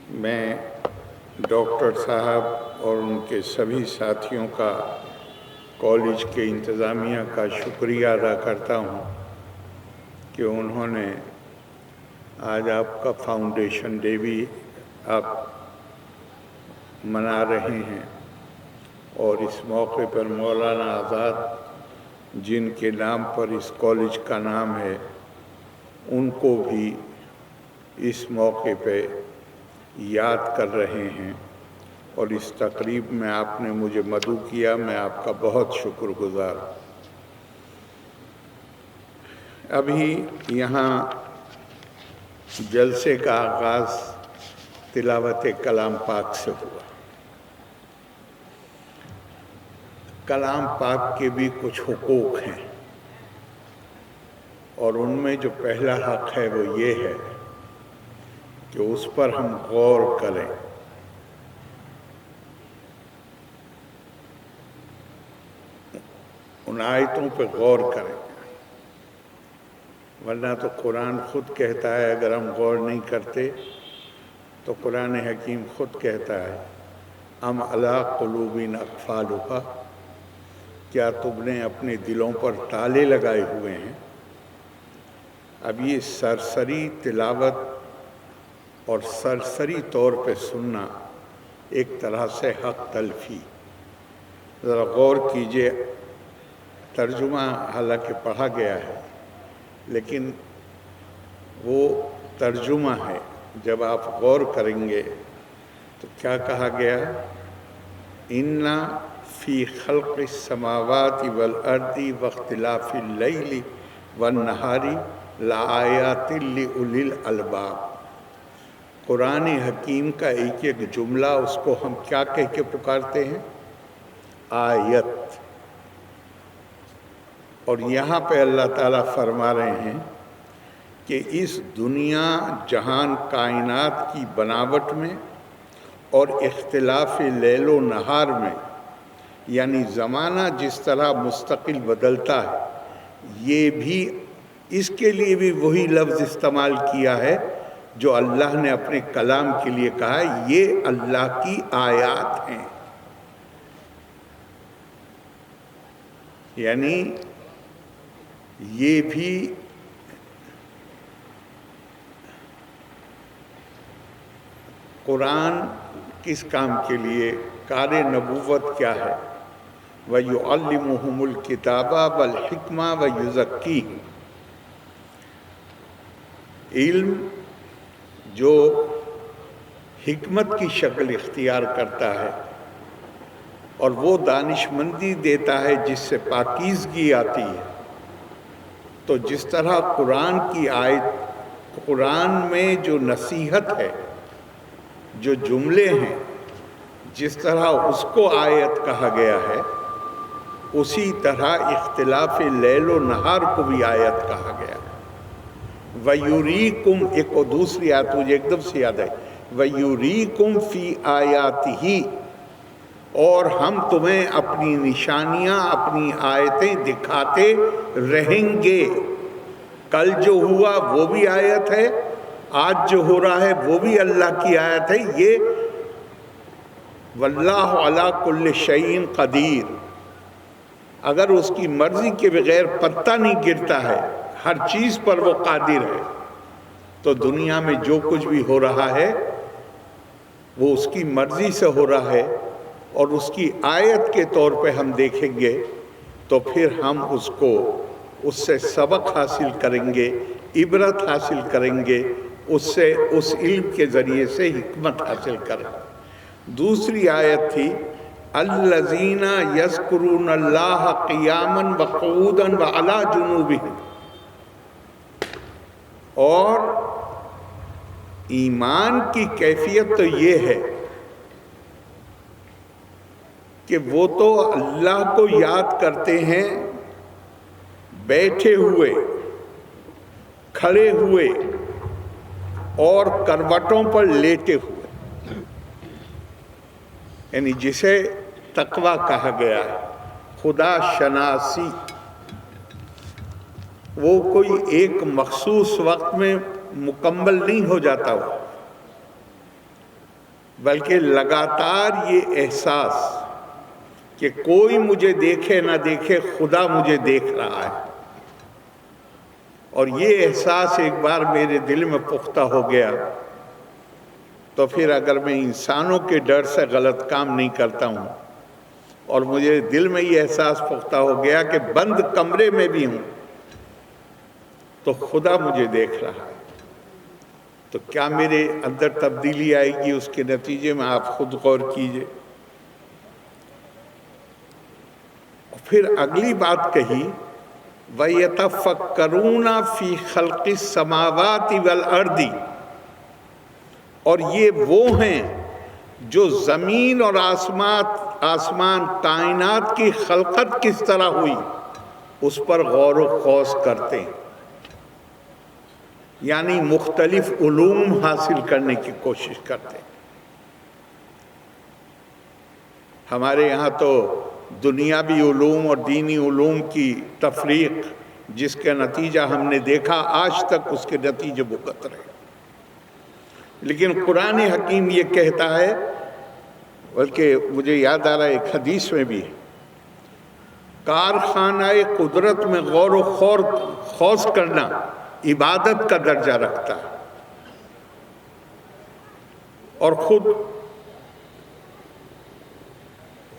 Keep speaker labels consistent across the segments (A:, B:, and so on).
A: میں ڈاکٹر صاحب اور ان کے سبھی ساتھیوں کا کالج کے انتظامیہ کا شکریہ ادا کرتا ہوں کہ انہوں نے آج آپ کا فاؤنڈیشن ڈے بھی آپ منا رہے ہیں، اور اس موقع پر مولانا آزاد جن کے نام پر اس کالج کا نام ہے ان کو بھی اس موقع پہ یاد کر رہے ہیں، اور اس تقریب میں آپ نے مجھے مدعو کیا، میں آپ کا بہت شکر گزار ہوں۔ ابھی یہاں جلسے کا آغاز تلاوت کلام پاک سے ہوا۔ کلام پاک کے بھی کچھ حقوق ہیں، اور ان میں جو پہلا حق ہے وہ یہ ہے کہ اس پر ہم غور کریں۔ ان آیتوں پہ غور کریں، ورنہ تو قرآن خود کہتا ہے اگر ہم غور نہیں کرتے تو قرآن حکیم خود کہتا ہے ام علی قلوب اقفالها، کیا تم نے اپنے دلوں پر تالے لگائے ہوئے ہیں؟ اب یہ سرسری تلاوت اور سرسری طور پہ سننا ایک طرح سے حق تلفی۔ ذرا غور کیجئے، ترجمہ حالانکہ پڑھا گیا ہے لیکن وہ ترجمہ ہے، جب آپ غور کریں گے تو کیا کہا گیا؟ اِنَّ فِي خَلْقِ السَّمَاوَاتِ وَالْأَرْضِ وَاخْتِلَافِ اللَّيْلِ وَالنَّهَارِ لَآيَاتٍ لِأُولِي الْأَلْبَابِ۔ قرآن حکیم کا ایک ایک جملہ، اس کو ہم کیا کہہ کے پکارتے ہیں؟ آیت۔ اور یہاں پہ اللہ تعالیٰ فرما رہے ہیں کہ اس دنیا جہان کائنات کی بناوٹ میں اور اختلاف لیل و نہار میں، یعنی زمانہ جس طرح مستقل بدلتا ہے، یہ بھی اس کے لیے بھی وہی لفظ استعمال کیا ہے جو اللہ نے اپنے کلام کے لیے کہا ہے، یہ اللہ کی آیات ہیں۔ یعنی یہ بھی قرآن کس کام کے لیے، کار نبوت کیا ہے؟ وَيُعَلِّمُهُمُ الْكِتَابَ وَالْحِكْمَةَ وَيُزَكِّيهِمْ۔ علم جو حکمت کی شکل اختیار کرتا ہے اور وہ دانشمندی دیتا ہے جس سے پاکیزگی آتی ہے، تو جس طرح قرآن کی آیت، قرآن میں جو نصیحت ہے، جو جملے ہیں، جس طرح اس کو آیت کہا گیا ہے، اسی طرح اختلاف لیل و نہار کو بھی آیت کہا گیا ہے۔ وَيُرِيكُمْ، ایک اور دوسری آیت مجھے ایک دم سے یاد ہے، وَيُرِيكُمْ فِي آيَاتِهِ، اور ہم تمہیں اپنی نشانیاں، اپنی آیتیں دکھاتے رہیں گے۔ کل جو ہوا وہ بھی آیت ہے، آج جو ہو رہا ہے وہ بھی اللہ کی آیت ہے۔ یہ وَاللَّهُ عَلَىٰ كُلِّ شَيْءٍ قَدِيرٌ، اگر اس کی مرضی کے بغیر پتہ نہیں گرتا ہے، ہر چیز پر وہ قادر ہے، تو دنیا میں جو کچھ بھی ہو رہا ہے وہ اس کی مرضی سے ہو رہا ہے، اور اس کی آیت کے طور پہ ہم دیکھیں گے تو پھر ہم اس سے سبق حاصل کریں گے، عبرت حاصل کریں گے، اس علم کے ذریعے سے حکمت حاصل کریں گے۔ دوسری آیت تھی الذین یذکرون اللہ قیاما وقعودا وعلی جنوبہم، اور ایمان کی کیفیت تو یہ ہے کہ وہ تو اللہ کو یاد کرتے ہیں بیٹھے ہوئے، کھڑے ہوئے اور کروٹوں پر لیٹے ہوئے، یعنی جسے تقویٰ کہا گیا ہے، خدا شناسی۔ وہ کوئی ایک مخصوص وقت میں مکمل نہیں ہو جاتا، بلکہ لگاتار یہ احساس کہ کوئی مجھے دیکھے نہ دیکھے خدا مجھے دیکھ رہا ہے، اور یہ احساس ایک بار میرے دل میں پختہ ہو گیا تو پھر اگر میں انسانوں کے ڈر سے غلط کام نہیں کرتا ہوں، اور مجھے دل میں یہ احساس پختہ ہو گیا کہ بند کمرے میں بھی ہوں تو خدا مجھے دیکھ رہا ہے، تو کیا میرے اندر تبدیلی آئے گی؟ اس کے نتیجے میں آپ خود غور کیجئے۔ پھر اگلی بات کہی وَيَتَفَكَّرُونَ فِي خَلْقِ السَّمَاوَاتِ وَالْأَرْضِ، اور یہ وہ ہیں جو زمین اور آسمان کائنات کی خلقت کس طرح ہوئی اس پر غور و خوض کرتے ہیں، یعنی مختلف علوم حاصل کرنے کی کوشش کرتے ہیں۔ ہمارے یہاں تو دنیاوی علوم اور دینی علوم کی تفریق جس کا نتیجہ ہم نے دیکھا، آج تک اس کے نتیجے بھگت رہے، لیکن قرآن حکیم یہ کہتا ہے، بلکہ مجھے یاد آ رہا ہے ایک حدیث میں بھی ہے، کارخانہ قدرت میں غور و خوض کرنا عبادت کا درجہ رکھتا ہے، اور خود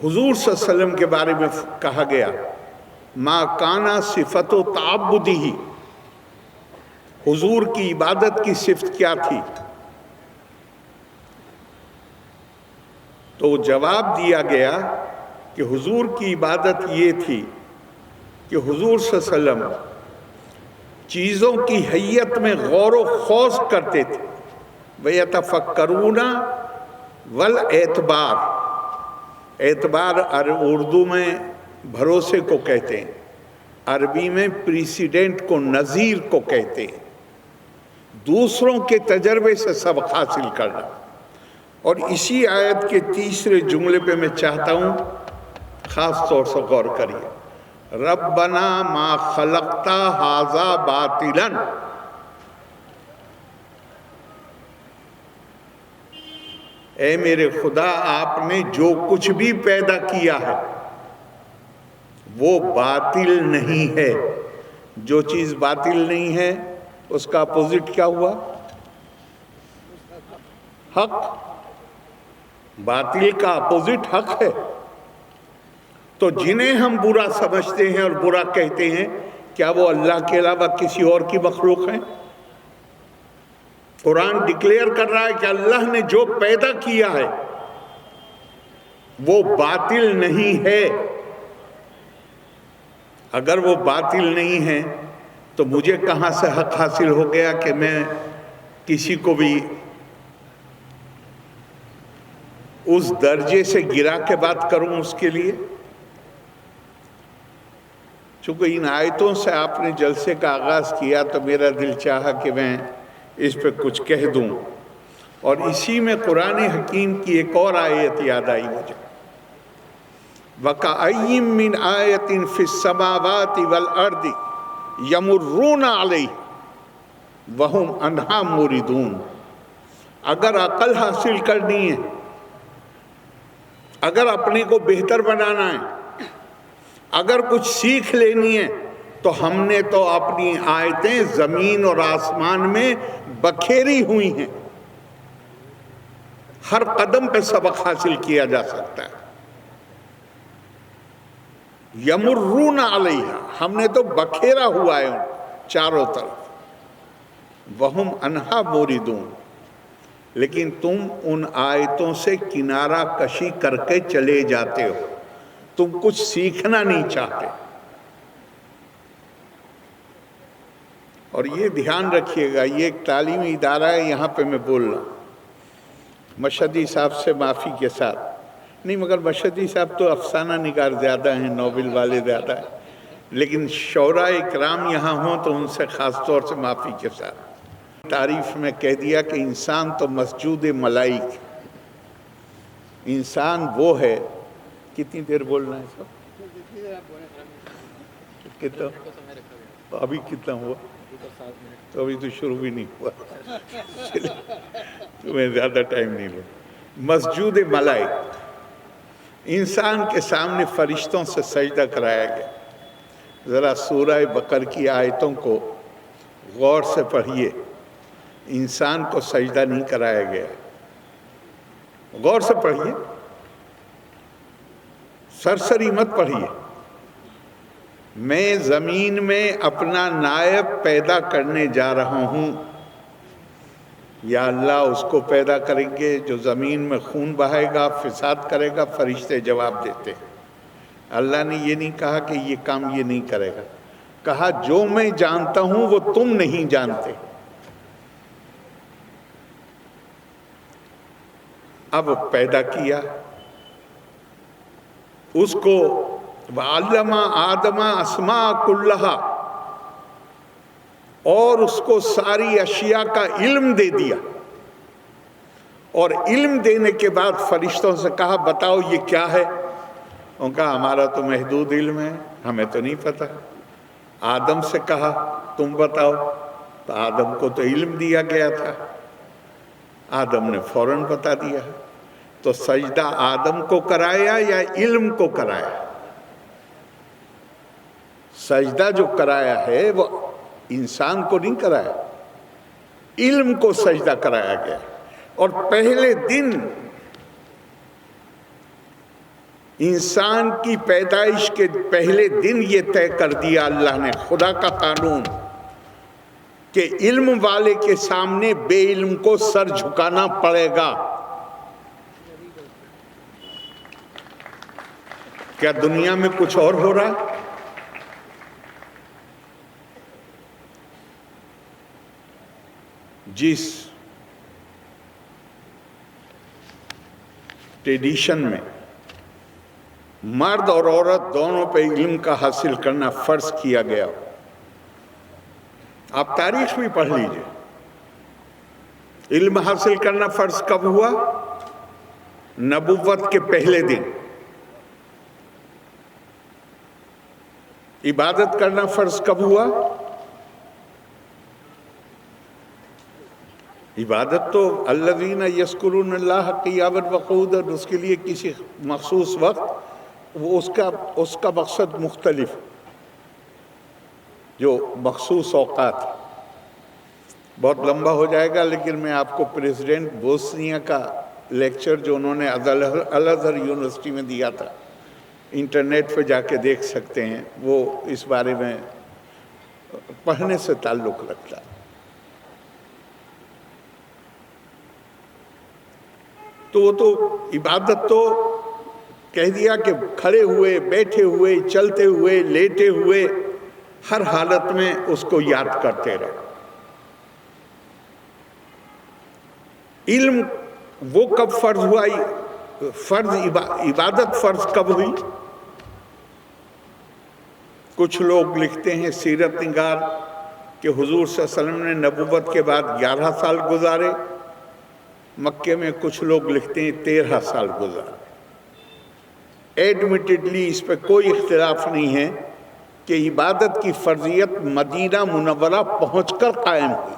A: حضور صلی اللہ علیہ وسلم کے بارے میں کہا گیا ما کانا صفت و تعبدی، حضور کی عبادت کی صفت کیا تھی؟ تو جواب دیا گیا کہ حضور کی عبادت یہ تھی کہ حضور صلی اللہ علیہ وسلم چیزوں کی حیت میں غور و خوض کرتے تھے، وَيَتَفَكَّرُونَ وَالْاعْتِبَارِ، اعتبار اردو میں بھروسے کو کہتے ہیں، عربی میں پریسیڈنٹ کو، نظیر کو کہتے ہیں، دوسروں کے تجربے سے سبق حاصل کرنا۔ اور اسی آیت کے تیسرے جملے پہ میں چاہتا ہوں خاص طور سے غور کریے، ربنا ما خلقت ھذا باطلا، اے میرے خدا آپ نے جو کچھ بھی پیدا کیا ہے وہ باطل نہیں ہے۔ جو چیز باطل نہیں ہے اس کا اپوزٹ کیا ہوا؟ حق۔ باطل کا اپوزٹ حق ہے۔ تو جنہیں ہم برا سمجھتے ہیں اور برا کہتے ہیں، کیا وہ اللہ کے علاوہ کسی اور کی مخلوق ہیں؟ قرآن ڈکلیئر کر رہا ہے کہ اللہ نے جو پیدا کیا ہے وہ باطل نہیں ہے۔ اگر وہ باطل نہیں ہے تو مجھے کہاں سے حق حاصل ہو گیا کہ میں کسی کو بھی اس درجے سے گرا کے بات کروں اس کے لیے؟ چونکہ ان آیتوں سے آپ نے جلسے کا آغاز کیا تو میرا دل چاہا کہ میں اس پہ کچھ کہہ دوں، اور اسی میں قرآن حکیم کی ایک اور آیت یاد آئی مجھے، وَكَأَيِّن مِّنْ آیَةٍ فِي السَّمَاوَاتِ وَالْأَرْضِ يَمُرُّونَ عَلَيْهِ وَهُمْ عَنْهَا مُورِدُونَ۔ اگر عقل حاصل کرنی ہے، اگر اپنے کو بہتر بنانا ہے، اگر کچھ سیکھ لینی ہے، تو ہم نے تو اپنی آیتیں زمین اور آسمان میں بکھیری ہوئی ہیں، ہر قدم پہ سبق حاصل کیا جا سکتا ہے۔ یمرون علیہا، ہم نے تو بکھیرا ہوا ہے چاروں طرف، وہم عنہا موردون، لیکن تم ان آیتوں سے کنارہ کشی کر کے چلے جاتے ہو، تم کچھ سیکھنا نہیں چاہتے۔ اور یہ دھیان رکھیے گا، یہ ایک تعلیمی ادارہ ہے، یہاں پہ میں بول رہا ہوں مشہدی صاحب سے معافی کے ساتھ نہیں، مگر مشہدی صاحب تو افسانہ نگار زیادہ ہیں، ناول والے زیادہ ہیں، لیکن شعراء اکرام یہاں ہوں تو ان سے خاص طور سے معافی کے ساتھ تعریف میں کہہ دیا کہ انسان تو مسجود ملائک، انسان وہ ہے۔ کتنی دیر بولنا ہے سب؟ کتنا ابھی کتنا ہوا؟ تو ابھی تو شروع بھی نہیں ہوا، تو میں زیادہ ٹائم نہیں لوں۔ مسجود ملائک، انسان کے سامنے فرشتوں سے سجدہ کرایا گیا۔ ذرا سورہ بقرہ کی آیتوں کو غور سے پڑھیے، انسان کو سجدہ نہیں کرایا گیا، غور سے پڑھیے، سرسری مت پڑھیے۔ میں زمین میں اپنا نائب پیدا کرنے جا رہا ہوں، یا اللہ اس کو پیدا کریں گے جو زمین میں خون بہائے گا، فساد کرے گا۔ فرشتے جواب دیتے ہیں، اللہ نے یہ نہیں کہا کہ یہ کام یہ نہیں کرے گا، کہا جو میں جانتا ہوں وہ تم نہیں جانتے۔ اب پیدا کیا اس کو، وَعَلَّمَ آدَمَ أَسْمَاءَ كُلَّهَا، اور اس کو ساری اشیاء کا علم دے دیا، اور علم دینے کے بعد فرشتوں سے کہا بتاؤ یہ کیا ہے؟ انہوں نے کہا ہمارا تو محدود علم ہے، ہمیں تو نہیں پتہ۔ آدم سے کہا تم بتاؤ، تو آدم کو تو علم دیا گیا تھا، آدم نے فوراً بتا دیا۔ تو سجدہ آدم کو کرایا یا علم کو کرایا؟ سجدہ جو کرایا ہے وہ انسان کو نہیں کرایا، علم کو سجدہ کرایا گیا۔ اور پہلے دن انسان کی پیدائش کے پہلے دن یہ طے کر دیا اللہ نے، خدا کا قانون، کہ علم والے کے سامنے بے علم کو سر جھکانا پڑے گا۔ کیا دنیا میں کچھ اور ہو رہا ہے؟ جس ٹریڈیشن میں مرد اور عورت دونوں پہ علم کا حاصل کرنا فرض کیا گیا، آپ تاریخ بھی پڑھ لیجئے، علم حاصل کرنا فرض کب ہوا؟ نبوت کے پہلے دن۔ عبادت کرنا فرض کب ہوا؟ عبادت تو الذین یذکرون اللہ قیاما وقعودا، اس کے لیے کسی مخصوص وقت، وہ اس کا مقصد مختلف، جو مخصوص اوقات۔ بہت لمبا ہو جائے گا، لیکن میں آپ کو پریزیڈنٹ بوسنیا کا لیکچر جو انہوں نے الازہر یونیورسٹی میں دیا تھا، انٹرنیٹ پہ جا کے دیکھ سکتے ہیں، وہ اس بارے میں پڑھنے سے تعلق رکھتا ہے۔ تو وہ تو عبادت تو کہہ دیا کہ کھڑے ہوئے، بیٹھے ہوئے، چلتے ہوئے، لیٹے ہوئے، ہر حالت میں اس کو یاد کرتے رہو۔ علم وہ کب فرض ہوا؟ عبادت فرض کب ہوئی؟ کچھ لوگ لکھتے ہیں سیرت نگار کہ حضور صلی اللہ علیہ وسلم نے نبوت کے بعد 11 سال گزارے مکے میں، کچھ لوگ لکھتے ہیں 13 سال گزارے۔ ایڈمیٹڈلی اس پہ کوئی اختلاف نہیں ہے کہ عبادت کی فرضیت مدینہ منورہ پہنچ کر قائم ہوئی۔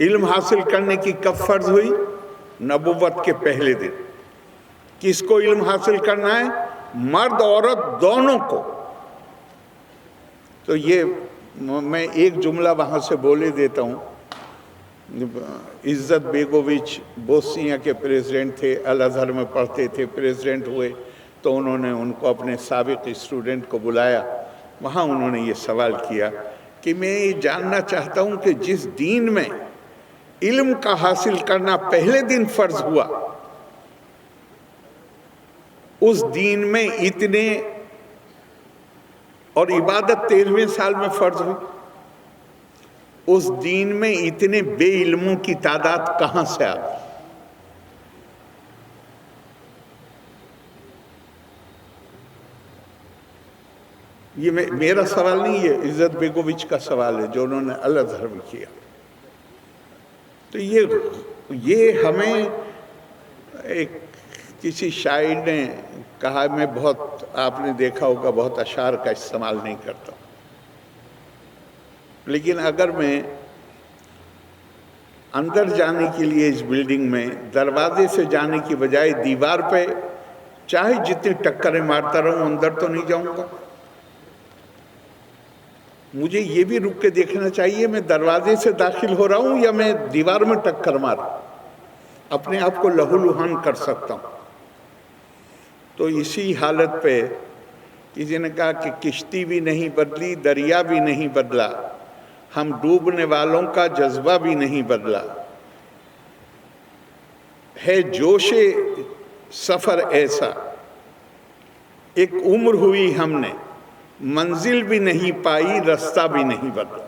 A: علم حاصل کرنے کی کب فرض ہوئی؟ نبوت کے پہلے دن۔ کس کو علم حاصل کرنا ہے؟ مرد عورت دونوں کو۔ تو یہ میں ایک جملہ وہاں سے بولے دیتا ہوں۔ عزت بیگوویچ بوسنیا کے پریزیڈنٹ تھے، الازہر میں پڑھتے تھے، پریزیڈنٹ ہوئے تو انہوں نے ان کو اپنے سابق اسٹوڈنٹ کو بلایا، وہاں انہوں نے یہ سوال کیا کہ میں یہ جاننا چاہتا ہوں کہ جس دین میں علم کا حاصل کرنا پہلے دن فرض ہوا، اس دین میں اتنے، اور عبادت 13ویں سال میں فرض ہوئی، اس دین میں اتنے بے علموں کی تعداد کہاں سے آ گئی؟ یہ میرا سوال نہیں ہے، عزت بیگوویچ کا سوال ہے جو انہوں نے الازہر میں کیا۔ تو یہ ہمیں کسی شاعر نے کہا، میں بہت، آپ نے دیکھا ہوگا بہت اشعار کا استعمال نہیں کرتا ہوں، لیکن اگر میں اندر جانے کے لیے اس بلڈنگ میں دروازے سے جانے کی بجائے دیوار پہ چاہے جتنی ٹکریں مارتا رہوں اندر تو نہیں جاؤں گا. مجھے یہ بھی رک کے دیکھنا چاہیے میں دروازے سے داخل ہو رہا ہوں یا میں دیوار میں ٹکر مار اپنے آپ کو لہو لہان کر سکتا ہوں. تو اسی حالت پہ کسی نے کہا کہ کشتی بھی نہیں بدلی، دریا بھی نہیں بدلا، ہم ڈوبنے والوں کا جذبہ بھی نہیں بدلا. ہے جوش سفر ایسا، ایک عمر ہوئی ہم نے، منزل بھی نہیں پائی، رستہ بھی نہیں بدلا.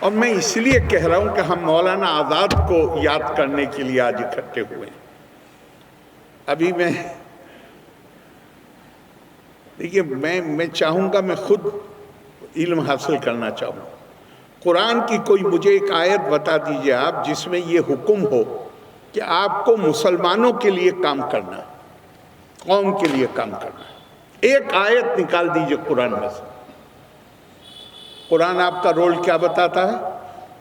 A: اور میں اس لیے کہہ رہا ہوں کہ ہم مولانا آزاد کو یاد کرنے کے لیے آج اکٹھے ہوئے ہیں. ابھی دیکھیے میں چاہوں گا، میں خود علم حاصل کرنا چاہوں. قرآن کی کوئی مجھے ایک آیت بتا دیجئے آپ جس میں یہ حکم ہو کہ آپ کو مسلمانوں کے لیے کام کرنا ہے، قوم کے لیے کام کرنا ہے. ایک آیت نکال دیجئے قرآن میں سے. قرآن آپ کا رول کیا بتاتا ہے؟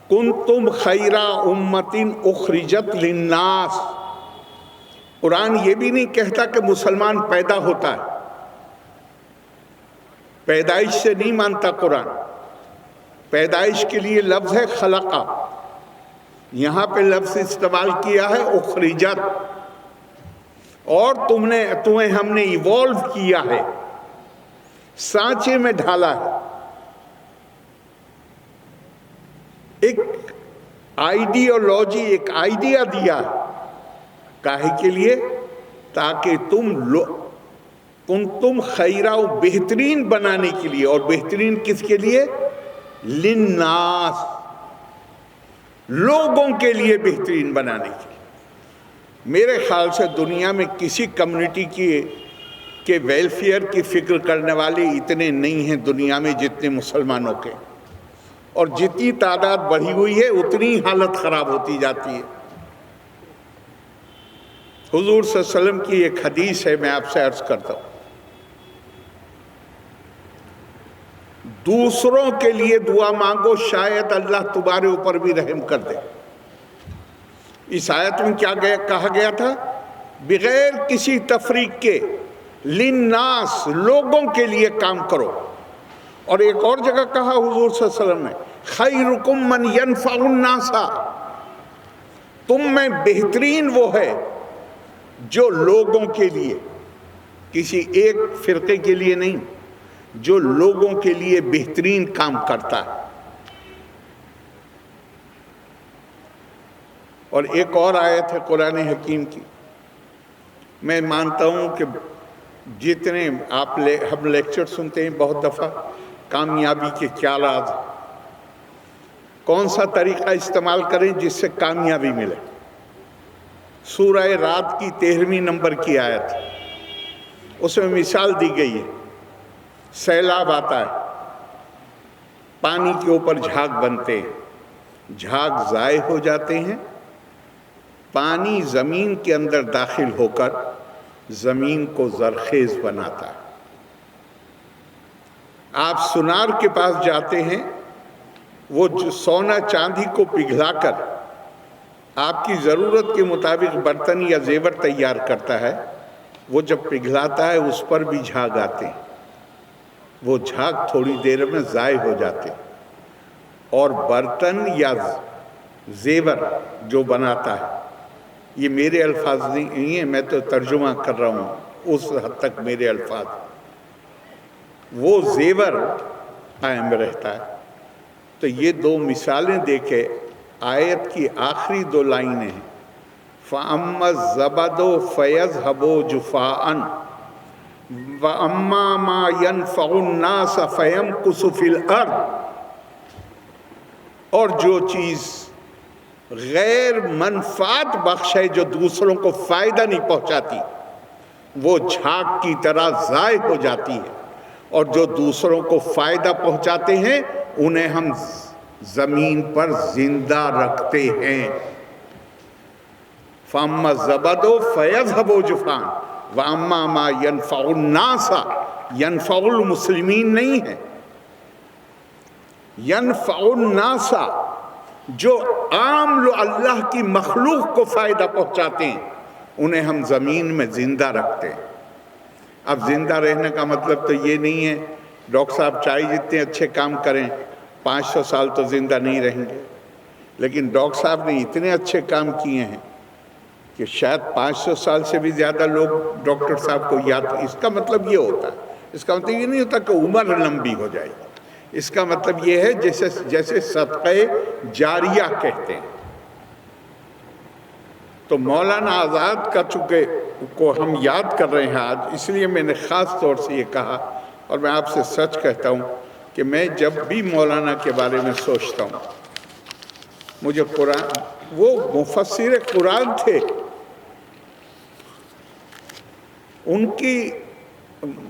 A: کنتم خیر امۃ اخرجت للناس. قرآن یہ بھی نہیں کہتا کہ مسلمان پیدا ہوتا ہے، پیدائش سے نہیں مانتا قرآن. پیدائش کے لیے لفظ ہے خلقہ، یہاں پہ لفظ استعمال کیا ہے اخرجت. اور تمہیں ہم نے ایوالو کیا ہے، سانچے میں ڈھالا ہے. ایک آئیڈیالوجی، ایک آئیڈیا دیا. کاہے کے لیے؟ تاکہ تم خیرہ و بہترین بنانے کے لیے. اور بہترین کس کے لیے؟ للناس، لوگوں کے لیے بہترین بنانے کے لیے. میرے خیال سے دنیا میں کسی کمیونٹی کے ویلفیئر کی فکر کرنے والے اتنے نہیں ہیں دنیا میں جتنے مسلمانوں کے. اور جتنی تعداد بڑھی ہوئی ہے اتنی حالت خراب ہوتی جاتی ہے. حضور صلی اللہ علیہ وسلم کی ایک حدیث ہے، میں آپ سے عرض کرتا ہوں. دوسروں کے لیے دعا مانگو، شاید اللہ تمہارے اوپر بھی رحم کر دے. اس آیت میں کیا کہا گیا تھا؟ بغیر کسی تفریق کے للناس، لوگوں کے لیے کام کرو. اور ایک اور جگہ کہا حضور صلی اللہ علیہ وسلم نے خیرکم من ینفع الناس، تم میں بہترین وہ ہے جو لوگوں کے لیے، کسی ایک فرقے کے لیے نہیں، جو لوگوں کے لیے بہترین کام کرتا ہے. اور ایک اور آیت ہے قرآن حکیم کی. میں مانتا ہوں کہ جتنے ہم لیکچر سنتے ہیں بہت دفعہ کامیابی کے کیا راز، کون سا طریقہ استعمال کریں جس سے کامیابی ملے. سورہ رات کی 13ویں نمبر کی آیت، اس میں مثال دی گئی ہے. سیلاب آتا ہے، پانی کے اوپر جھاگ بنتے ہیں، جھاگ ضائع ہو جاتے ہیں، پانی زمین کے اندر داخل ہو کر زمین کو زرخیز بناتا ہے. آپ سونار کے پاس جاتے ہیں، وہ سونا چاندی کو پگھلا کر آپ کی ضرورت کے مطابق برتن یا زیور تیار کرتا ہے. وہ جب پگھلاتا ہے اس پر بھی جھاگ آتے ہیں، وہ جھاگ تھوڑی دیر میں ضائع ہو جاتے ہیں. اور برتن یا زیور جو بناتا ہے، یہ میرے الفاظ نہیں ہیں، میں تو ترجمہ کر رہا ہوں، اس حد تک میرے الفاظ، وہ زیور قائم رہتا ہے. تو یہ دو مثالیں دے کے آیت کی آخری 2 لائنیں ہیں. فَأَمَّا الزَّبَدُ فَيَذْهَبُ جُفَاءً وَأَمَّا مَا يَنْفَعُ النَّاسَ فَيَمْكُثُ فِي الْأَرْضِ. اور جو چیز غیر منفعت بخش ہے، جو دوسروں کو فائدہ نہیں پہنچاتی، وہ جھاگ کی طرح ضائع ہو جاتی ہے. اور جو دوسروں کو فائدہ پہنچاتے ہیں انہیں ہم زمین پر زندہ رکھتے ہیں. فَأَمَّا الزَّبَدُ فَيَذْهَبُ جُفَاءً وَأَمَّا مَا يَنْفَعُ النَّاسَ، ينفع المسلمین نہیں ہے. ینفع الناس، جو عام اللہ کی مخلوق کو فائدہ پہنچاتے ہیں، انہیں ہم زمین میں زندہ رکھتے ہیں۔ اب زندہ رہنے کا مطلب تو یہ نہیں ہے ڈاکٹر صاحب چاہے جتنے اچھے کام کریں 500 سال تو زندہ نہیں رہیں گے، لیکن ڈاکٹر صاحب نے اتنے اچھے کام کیے ہیں کہ شاید 500 سال سے بھی زیادہ لوگ ڈاکٹر صاحب کو یاد۔ اس کا مطلب یہ ہوتا ہے، اس کا مطلب یہ نہیں ہوتا کہ عمر لمبی ہو جائے گی، اس کا مطلب یہ ہے جیسے صدقہ جاریہ کہتے ہیں۔ تو مولانا آزاد کا چونکہ کو ہم یاد کر رہے ہیں آج، اس لیے میں نے خاص طور سے یہ کہا، اور میں آپ سے سچ کہتا ہوں کہ میں جب بھی مولانا کے بارے میں سوچتا ہوں، مجھے قرآن، وہ مفسر قرآن تھے، ان کی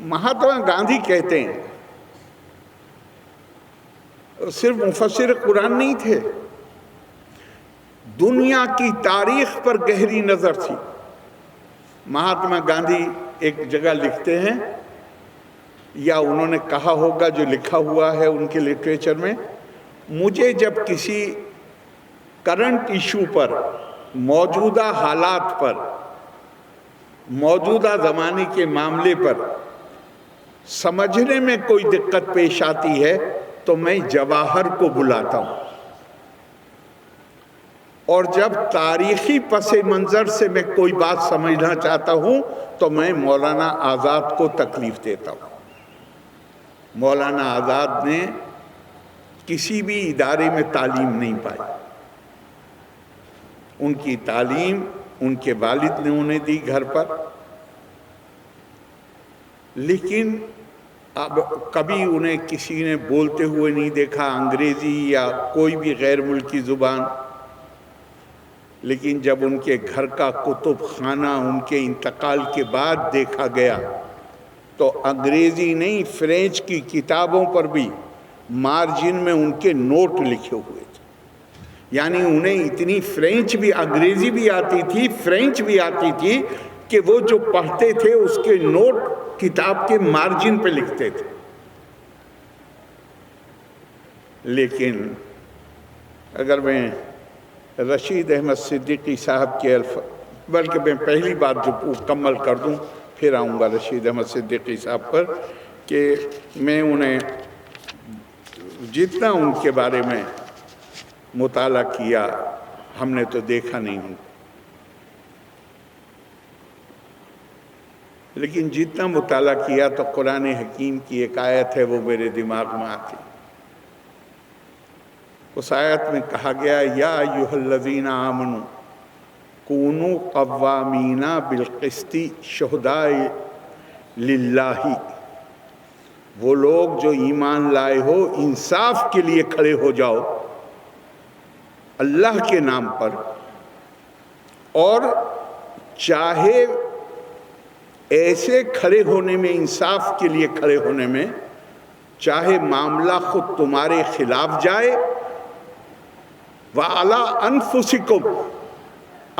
A: مہاتما گاندھی کہتے ہیں صرف مفسر قرآن نہیں تھے، دنیا کی تاریخ پر گہری نظر تھی۔ مہاتما گاندھی ایک جگہ لکھتے ہیں، یا انہوں نے کہا ہوگا، جو لکھا ہوا ہے ان کے لٹریچر میں، مجھے جب کسی کرنٹ ایشو پر، موجودہ حالات پر، موجودہ زمانے کے معاملے پر سمجھنے میں کوئی دقت پیش آتی ہے تو میں جواہر کو بلاتا ہوں، اور جب تاریخی پس منظر سے میں کوئی بات سمجھنا چاہتا ہوں تو میں مولانا آزاد کو تکلیف دیتا ہوں۔ مولانا آزاد نے کسی بھی ادارے میں تعلیم نہیں پائی، ان کی تعلیم ان کے والد نے انہیں دی گھر پر، لیکن اب کبھی انہیں کسی نے بولتے ہوئے نہیں دیکھا انگریزی یا کوئی بھی غیر ملکی زبان، لیکن جب ان کے گھر کا کتب خانہ ان کے انتقال کے بعد دیکھا گیا تو انگریزی نہیں، فرینچ کی کتابوں پر بھی مارجن میں ان کے نوٹ لکھے ہوئے تھے، یعنی انہیں اتنی فرینچ بھی، انگریزی بھی آتی تھی، فرینچ بھی آتی تھی کہ وہ جو پڑھتے تھے اس کے نوٹ کتاب کے مارجن پہ لکھتے تھے۔ لیکن اگر میں رشید احمد صدیقی صاحب کے بلکہ میں پہلی بات جو مکمل کر دوں پھر آؤں گا رشید احمد صدیقی صاحب پر، کہ میں انہیں جتنا ان کے بارے میں مطالعہ کیا، ہم نے تو دیکھا نہیں ان کو، لیکن جتنا مطالعہ کیا تو قرآن حکیم کی ایک آیت ہے وہ میرے دماغ میں آتی۔ اس آیت میں کہا گیا، یا ایھا الذین آمنوا کونوا قوامین بالقسط شہداء للہ، وہ لوگ جو ایمان لائے ہو انصاف کے لیے کھڑے ہو جاؤ اللہ کے نام پر، اور چاہے ایسے کھڑے ہونے میں، انصاف کے لیے کھڑے ہونے میں، چاہے معاملہ خود تمہارے خلاف جائے، وَعَلَىٰ أَنفُسِكُمْ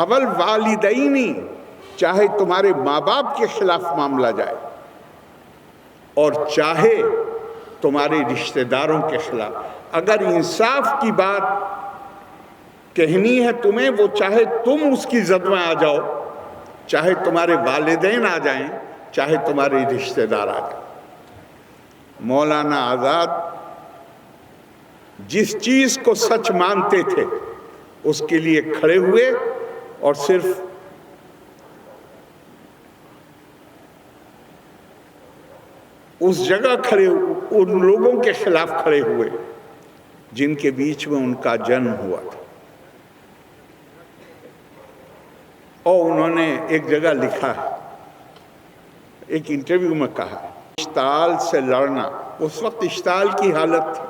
A: اول والدینی، چاہے تمہارے ماں باپ کے خلاف معاملہ جائے، اور چاہے تمہارے رشتہ داروں کے خلاف، اگر انصاف کی بات کہنی ہے تمہیں، وہ چاہے تم اس کی زد میں آ جاؤ، چاہے تمہارے والدین آ جائیں، چاہے تمہارے رشتہ دار آ جائیں۔ مولانا آزاد جس چیز کو سچ مانتے تھے اس کے لیے کھڑے ہوئے، اور صرف اس جگہ کھڑے، ان لوگوں کے خلاف کھڑے ہوئے جن کے بیچ میں ان کا جنم ہوا تھا۔ اور انہوں نے ایک جگہ لکھا ہے، ایک انٹرویو میں کہا، اشتعال سے لڑنا، اس وقت اشتعال کی حالت تھی،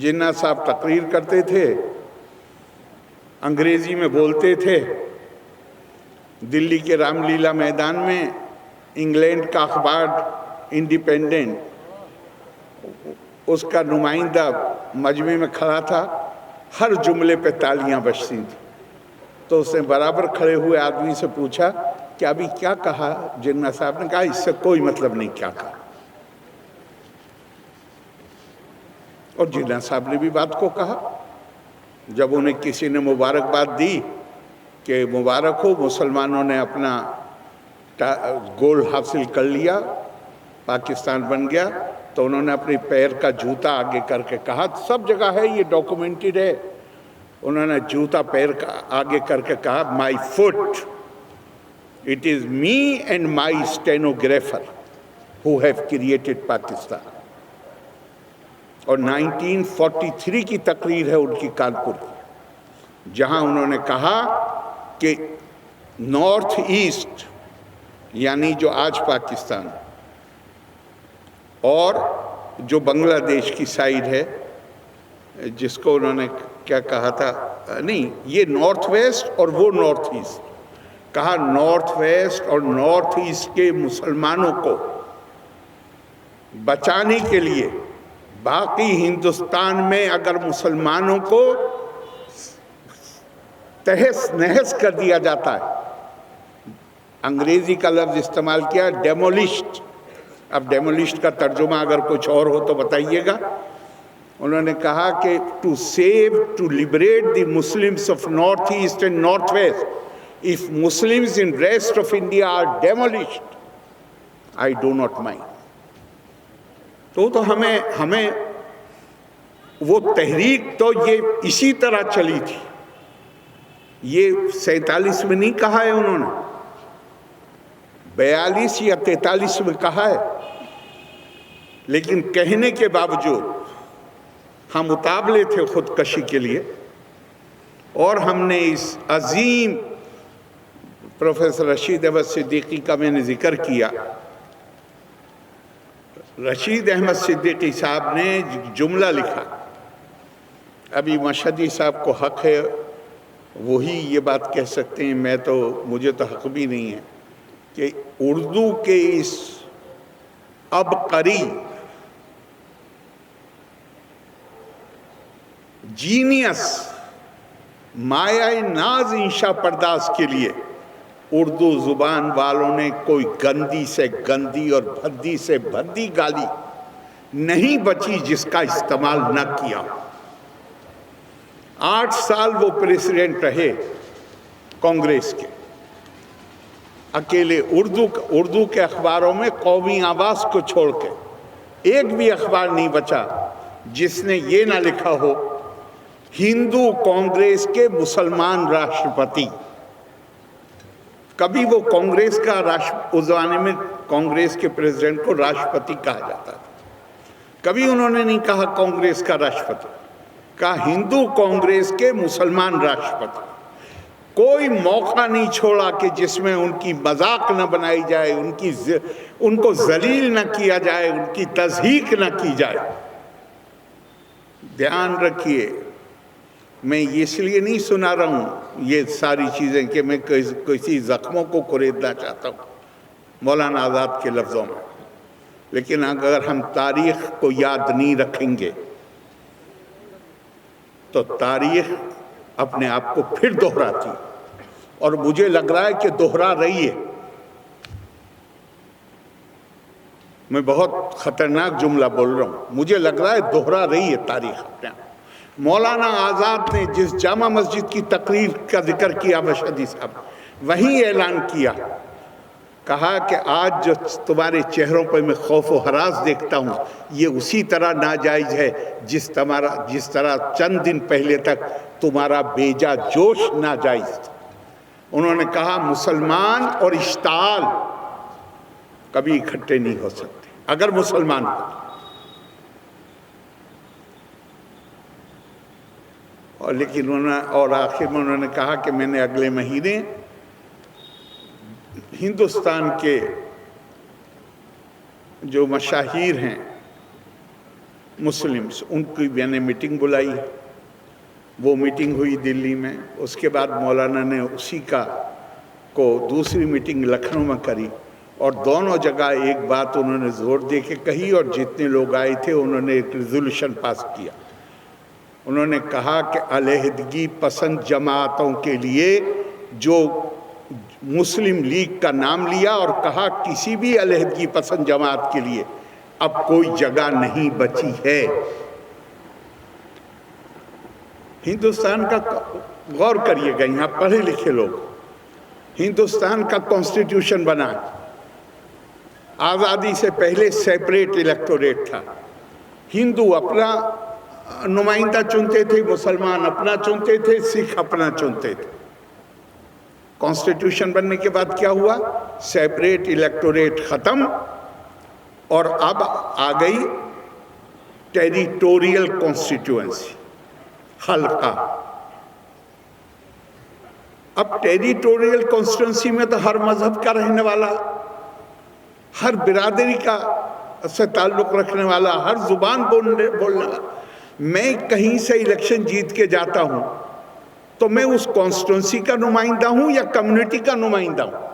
A: جناح صاحب تقریر کرتے تھے، انگریزی میں بولتے تھے، دلی کے رام لیلا میدان میں انگلینڈ کا اخبار انڈیپینڈنٹ، اس کا نمائندہ مجمع میں کھڑا تھا، ہر جملے پہ تالیاں بجتی تھیں، تو اس نے برابر کھڑے ہوئے آدمی سے پوچھا کہ ابھی کیا کہا؟ جناح صاحب نے کہا اس سے کوئی مطلب نہیں کیا کہا۔ اور جناح صاحب نے بھی بات کو کہا جب انہیں کسی نے مبارکباد دی کہ مبارک ہو مسلمانوں نے اپنا گول حاصل کر لیا، پاکستان بن گیا، تو انہوں نے اپنی پیر کا جوتا آگے کر کے کہا، سب جگہ ہے، یہ ڈاکومنٹڈ ہے، انہوں نے جوتا پیر کا آگے کر کے کہا my foot, it is me and my stenographer who have created Pakistan. اور 1943 کی تقریر ہے ان کی کانپور کی، جہاں انہوں نے کہا کہ نارتھ ایسٹ یعنی جو آج پاکستان اور جو بنگلہ دیش کی سائیڈ ہے، جس کو انہوں نے کیا کہا تھا، نہیں یہ نارتھ ویسٹ اور وہ نارتھ ایسٹ، کہا نارتھ ویسٹ اور نارتھ ایسٹ کے مسلمانوں کو بچانے کے لیے باقی ہندوستان میں اگر مسلمانوں کو تہس نہس کر دیا جاتا ہے، انگریزی کا لفظ استعمال کیا ڈیمولشڈ، اب ڈیمولشڈ کا ترجمہ اگر کچھ اور ہو تو بتائیے گا۔ انہوں نے کہا کہ to save, to liberate the Muslims of north east and north west, if Muslims in rest of India are demolished, I do not mind۔ تو ہمیں وہ تحریک تو یہ اسی طرح چلی تھی، یہ 47 میں نہیں کہا ہے انہوں نے، 42 یا 43 میں کہا ہے، لیکن کہنے کے باوجود ہم اتابلے تھے خودکشی کے لیے، اور ہم نے اس عظیم پروفیسر رشید احمد صدیقی کا میں نے ذکر کیا، رشید احمد صدیقی صاحب نے جملہ لکھا، ابھی مشہدی صاحب کو حق ہے وہی یہ بات کہہ سکتے ہیں، مجھے تو حق بھی نہیں ہے، کہ اردو کے اس عبقری جینیس مایہ ناز انشا پرداز کے لیے اردو زبان والوں نے کوئی گندی سے گندی اور بھدی سے بھدی گالی نہیں بچی جس کا استعمال نہ کیا۔ 8 سال وہ پریزیڈنٹ رہے کانگریس کے، اکیلے اردو کے اخباروں میں قومی آواز کو چھوڑ کے ایک بھی اخبار نہیں بچا جس نے یہ نہ لکھا ہو ہندو کانگریس کے مسلمان راشٹرپتی۔ کبھی وہ کانگریس کا اس زمانے میں کانگریس کے پریزیڈنٹ کو راشٹرپتی کہا جاتا تھا، کبھی انہوں نے نہیں کہا کانگریس کا راشٹرپتی، کہا ہندو کانگریس کے مسلمان راشٹرپتی۔ کوئی موقع نہیں چھوڑا کہ جس میں ان کی مذاق نہ بنائی جائے، ان کو ذلیل نہ کیا جائے، ان کی تضحیک نہ کی جائے۔ دھیان رکھیے، میں اس لیے نہیں سنا رہا ہوں یہ ساری چیزیں کہ میں کسی زخموں کو کریدنا چاہتا ہوں مولانا آزاد کے لفظوں میں، لیکن اگر ہم تاریخ کو یاد نہیں رکھیں گے تو تاریخ اپنے آپ کو پھر دہراتی، اور مجھے لگ رہا ہے کہ دہرا رہی ہے۔ میں بہت خطرناک جملہ بول رہا ہوں، مجھے لگ رہا ہے دہرا رہی ہے تاریخ اپنے آپ۔ مولانا آزاد نے جس جامع مسجد کی تقریر کا ذکر کیا مشہدی صاحب، وہیں اعلان کیا، کہا کہ آج جو تمہارے چہروں پہ میں خوف و ہراس دیکھتا ہوں یہ اسی طرح ناجائز ہے جس طرح چند دن پہلے تک تمہارا بیجا جوش ناجائز تھا۔ انہوں نے کہا مسلمان اور اشتعال کبھی اکٹھے نہیں ہو سکتے اگر مسلمان ہو۔ اور آخر میں انہوں نے کہا کہ میں نے اگلے مہینے ہندوستان کے جو مشاہیر ہیں مسلمز ان کی میں نے میٹنگ بلائی، وہ میٹنگ ہوئی دلی میں، اس کے بعد مولانا نے اسی کو دوسری میٹنگ لکھنؤ میں کری، اور دونوں جگہ ایک بات انہوں نے زور دے کے کہی، اور جتنے لوگ آئے تھے انہوں نے ایک ریزولوشن پاس کیا۔ انہوں نے کہا کہ علیحدگی پسند جماعتوں کے لیے جو مسلم لیگ کا نام لیا اور کہا کسی بھی علیحدگی پسند جماعت کے لیے اب کوئی جگہ نہیں بچی ہے۔ ہندوستان کا غور کریے گا، یہاں پڑھے لکھے لوگ، ہندوستان کا کانسٹیٹیوشن بنا، آزادی سے پہلے سیپریٹ الیکٹوریٹ تھا، ہندو اپنا نمائندہ چنتے تھے، مسلمان اپنا چنتے تھے، سکھ اپنا چنتے تھے۔ کانسٹیٹیوشن بننے کے بعد کیا ہوا؟ سیپریٹ الیکٹوریٹ ختم، اور اب آ گئی ٹیریٹوریل کانسٹیٹیوئنسی، حلقہ۔ اب ٹیریٹوریل کانسٹیٹیوئنسی میں تو ہر مذہب کا رہنے والا، ہر برادری کا سے تعلق رکھنے والا، ہر زبان بولنے والا، میں کہیں سے الیکشن جیت کے جاتا ہوں تو میں اس کانسٹیٹوئنسی کا نمائندہ ہوں یا کمیونٹی کا نمائندہ ہوں؟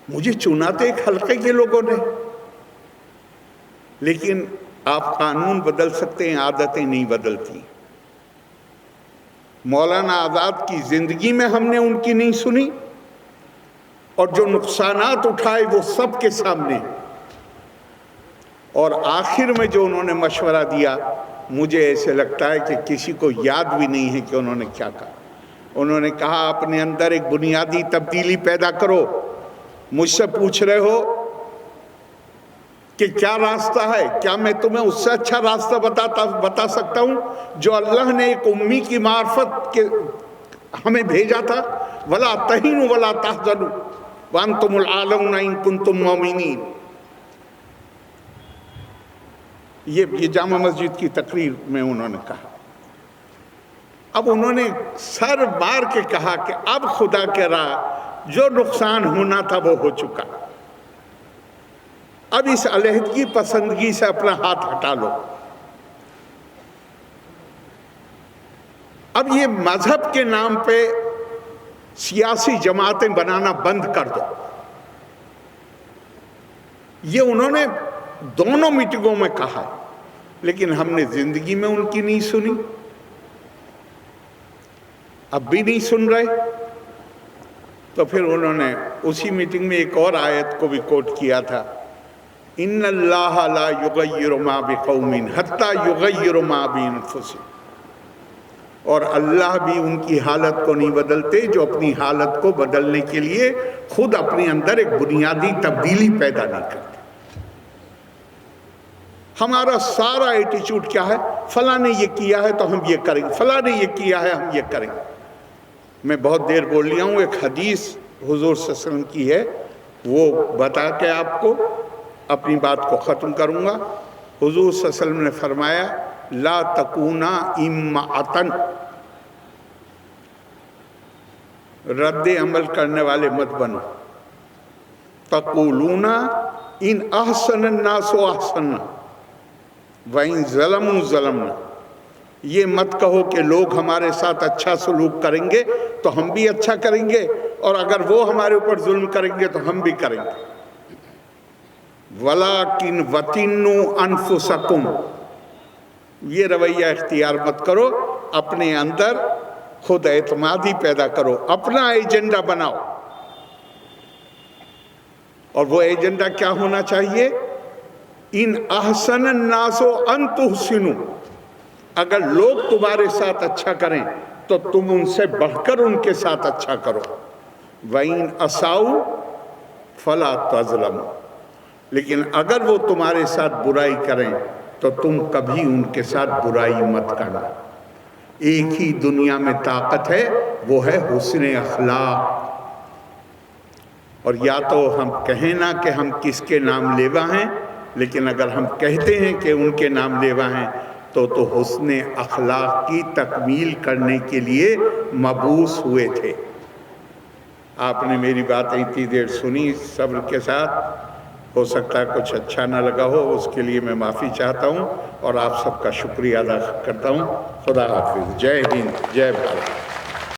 A: مجھے چنا تو ایک حلقے کے لوگوں نے، لیکن آپ قانون بدل سکتے ہیں، عادتیں نہیں بدلتی۔ مولانا آزاد کی زندگی میں ہم نے ان کی نہیں سنی، اور جو نقصانات اٹھائے وہ سب کے سامنے، اور آخر میں جو انہوں نے مشورہ دیا، مجھے ایسے لگتا ہے کہ کسی کو یاد بھی نہیں ہے کہ انہوں نے کیا کہا۔ انہوں نے کہا اپنے اندر ایک بنیادی تبدیلی پیدا کرو۔ مجھ سے پوچھ رہے ہو کہ کیا راستہ ہے، کیا میں تمہیں اس سے اچھا راستہ بتا سکتا ہوں جو اللہ نے ایک امی کی معرفت کے ہمیں بھیجا تھا؟ وَلَا تَهِنُوا وَلَا تَحْزَنُوا وَأَنْتُمُ الْأَعْلَوْنَ إِن كُنتُم مُؤْمِنِينَ۔ یہ جامع مسجد کی تقریر میں انہوں نے کہا۔ اب انہوں نے سر مار کے کہا کہ اب خدا کے راہ جو نقصان ہونا تھا وہ ہو چکا، اب اس علیحدگی پسندگی سے اپنا ہاتھ ہٹا لو، اب یہ مذہب کے نام پہ سیاسی جماعتیں بنانا بند کر دو۔ یہ انہوں نے دونوں میٹنگوں میں کہا، لیکن ہم نے زندگی میں ان کی نہیں سنی، اب بھی نہیں سن رہے۔ تو پھر انہوں نے اسی میٹنگ میں ایک اور آیت کو بھی کوٹ کیا تھا، ان اللہ لا یغیر ما بقوم حتی یغیر ما بانفسہم، اور اللہ بھی ان کی حالت کو نہیں بدلتے جو اپنی حالت کو بدلنے کے لیے خود اپنے اندر ایک بنیادی تبدیلی پیدا نہیں کرتے۔ ہمارا سارا ایٹیچیوڈ کیا ہے؟ فلاں نے یہ کیا ہے تو ہم یہ کریں گے، فلاں نے یہ کیا ہے ہم یہ کریں گے۔ میں بہت دیر بول لیا ہوں، ایک حدیث حضور صلی اللہ علیہ وسلم کی ہے، وہ بتا کے آپ کو اپنی بات کو ختم کروں گا۔ حضور صلی اللہ علیہ وسلم نے فرمایا لا تکونا امعتن، رد عمل کرنے والے مت بنو، تقولونا ان احسن الناس احسننا وَإِن ظَلَمُوا ظَلَمْنَا، یہ مت کہو کہ لوگ ہمارے ساتھ اچھا سلوک کریں گے تو ہم بھی اچھا کریں گے، اور اگر وہ ہمارے اوپر ظلم کریں گے تو ہم بھی کریں گے۔ وَلَكِنْ وَتِنُّوا أَنفُسَكُمْ، یہ رویہ اختیار مت کرو، اپنے اندر خود اعتمادی پیدا کرو، اپنا ایجنڈا بناؤ۔ اور وہ ایجنڈا کیا ہونا چاہیے؟ ان احسن الناس ان تحسنوا، اگر لوگ تمہارے ساتھ اچھا کریں تو تم ان سے بڑھ کر ان کے ساتھ اچھا کرو، وَإِنْ أَسَاءُوا فَلَا تَظْلَمُوا، لیکن اگر وہ تمہارے ساتھ برائی کریں تو تم کبھی ان کے ساتھ برائی مت کرنا۔ ایک ہی دنیا میں طاقت ہے، وہ ہے حسن اخلاق۔ اور یا تو ہم کہیں نا کہ ہم کس کے نام لیوا ہیں، لیکن اگر ہم کہتے ہیں کہ ان کے نام لیوا ہیں تو حسن اخلاق کی تکمیل کرنے کے لیے مبعوث ہوئے تھے۔ آپ نے میری بات اتنی دیر سنی صبر کے ساتھ، ہو سکتا ہے کچھ اچھا نہ لگا ہو، اس کے لیے میں معافی چاہتا ہوں، اور آپ سب کا شکریہ ادا کرتا ہوں۔ خدا حافظ، جے ہند، جے بھارت۔